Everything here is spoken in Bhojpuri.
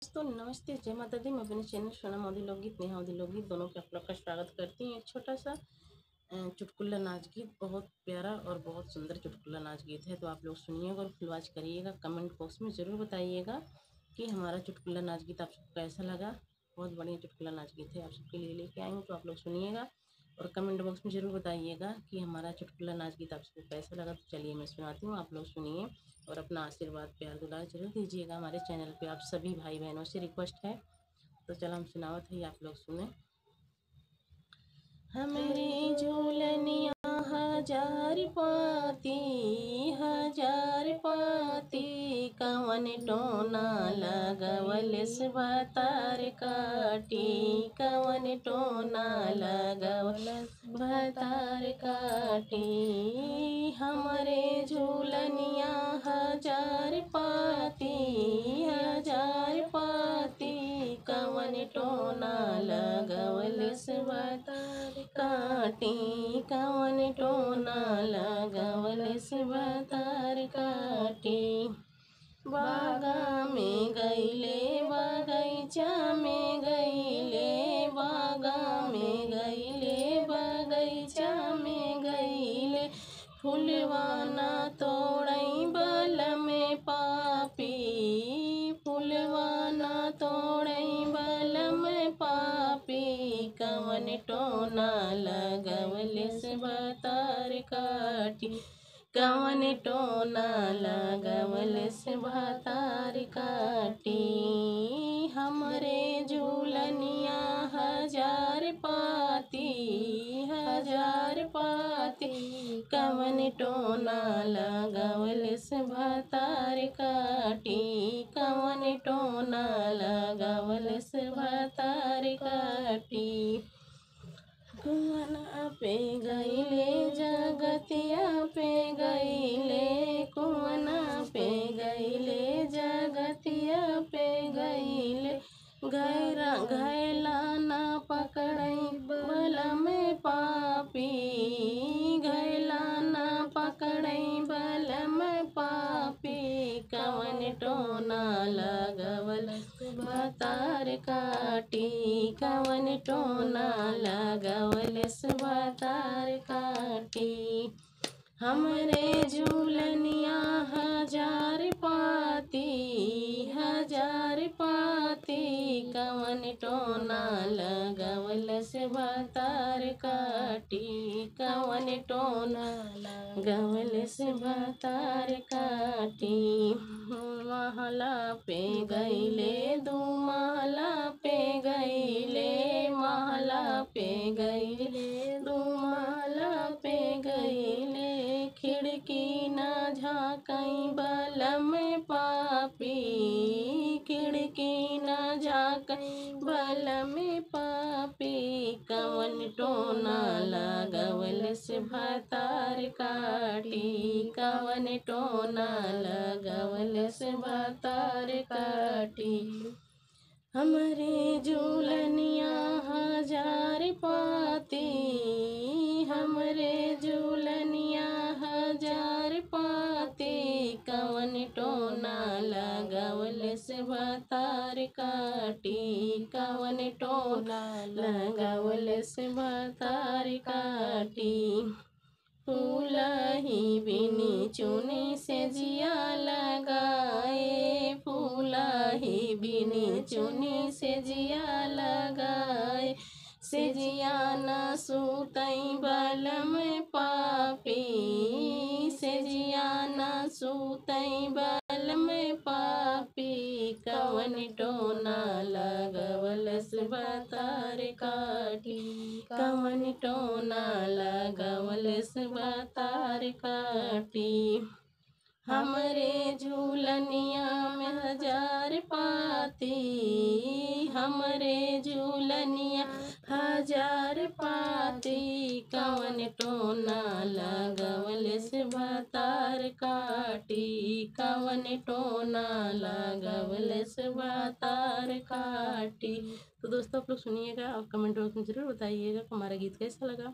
दोस्तों नमस्ते, जय माता दी। मैं अपने चैनल सोना मोदी लोकगीत, नेहा मोदी लोकगीत दोनों पे आप लोग का स्वागत करती हूँ। एक छोटा सा चुटकुला नाच गीत, बहुत प्यारा और बहुत सुंदर चुटकुला नाच गीत है, तो आप लोग सुनिएगा और फुलवाच करिएगा। कमेंट बॉक्स में ज़रूर बताइएगा कि हमारा चुटकुला नाच गीत आप सबको कैसा लगा। बहुत बढ़िया चुटकुला नाच गीत है, आप सबके लिए लेके आई हूँ, तो आप लोग सुनिएगा और कमेंट बॉक्स में ज़रूर बताइएगा कि हमारा चुटकुला नाच गीत आप सबको कैसा लगा। तो चलिए मैं सुनाती हूँ, आप लोग सुनिए और अपना आशीर्वाद प्यार दुलार जरूर दीजिएगा। हमारे चैनल पे आप सभी भाई बहनों से रिक्वेस्ट है। तो चलो हम सुनावत है, आप लोग सुने। हमारी झूलनिया हजार पाती कवन टोना लगवलस भतार काटी, कवन टोना लगवलस भतार काटी। हमारे झूलनिया हजार पाती कवन टोना लगवलस भतार काटी, कवन टोना लगवलस भतार काटी। बागा में गईले बगैचा में गईले, बागा में गईले बगैचा में गईले, फुलवाना तोड़ई बल में पापी, फुलवाना तोड़ई बल में पापी, कवन टोना लगवलस भतार काटी, कवन टोना लगवलस भतार काटी। हमरे झूलनिया हजार पाती कवन टोना लगवलस भतार काटी, कवन टोना लगवलस भतार काटी। कुआना पे गईले जगतिया पे गईले, कुआना पे गईले जगतिया पे गईले, घैला ना पकड़ई बल में पापी, घैला ना पकड़ई बल में पापी, कवन टोना लगवलस भतार काटी, कवन टोना लगवलस भतार काटी। हमरे झूलनिया हजार पाती कवन टोना लगवलस भतार काटी, कवन टोना लगवलस भतार काटी। महला पे गईले दू महला पे गईले, महला पे गईले दू महला पे गईले, खिड़की न झाँकई बल में पापी, खिड़की न झाँकई बल में पापी, कवन टोना लगवलस भतार काटी, कवन टोना लगवलस भतार काटी। हमरे झूलनिया हजार पाती, हमरे झूलनिया हजार पाती कवन टोना लगवलस भतार काटी, कवन टोना लगवलस भतार काटी। फूलही बिनी चुनी से जिया लगाए, फूलही बिनी चुनी से जिया लगाए, से जिया न सूतई बल में पापी, से जिया न सूतई बल में पापी, कवन टोना लगवलस भतार काटी, कवन टोना लगवलस भतार काटी। हमरे झूलनिया में हजार पाती, हमरे झूलनिया हजार पाती कवन टोना लगवलस भतार काटी, कवन टोना लगवलस भतार काटी। तो दोस्तों आप लोग सुनिएगा और कमेंट बॉक्स में ज़रूर बताइएगा हमारा गीत कैसा लगा।